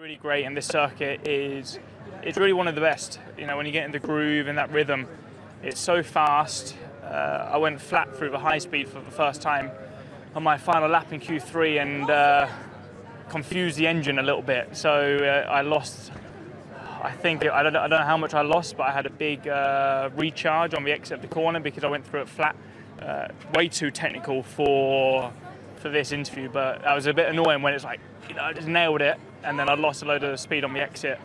really great, and this circuit it's really one of the best. You know, when you get in the groove and that rhythm, it's so fast. I went flat through the high speed for the first time on my final lap in Q3 and confused the engine a little bit. So I lost. I don't know how much I lost, but I had a big recharge on the exit of the corner because I went through it flat. Way too technical for this interview, but that was a bit annoying when it's like, you know, I just nailed it and then I lost a load of speed on the exit.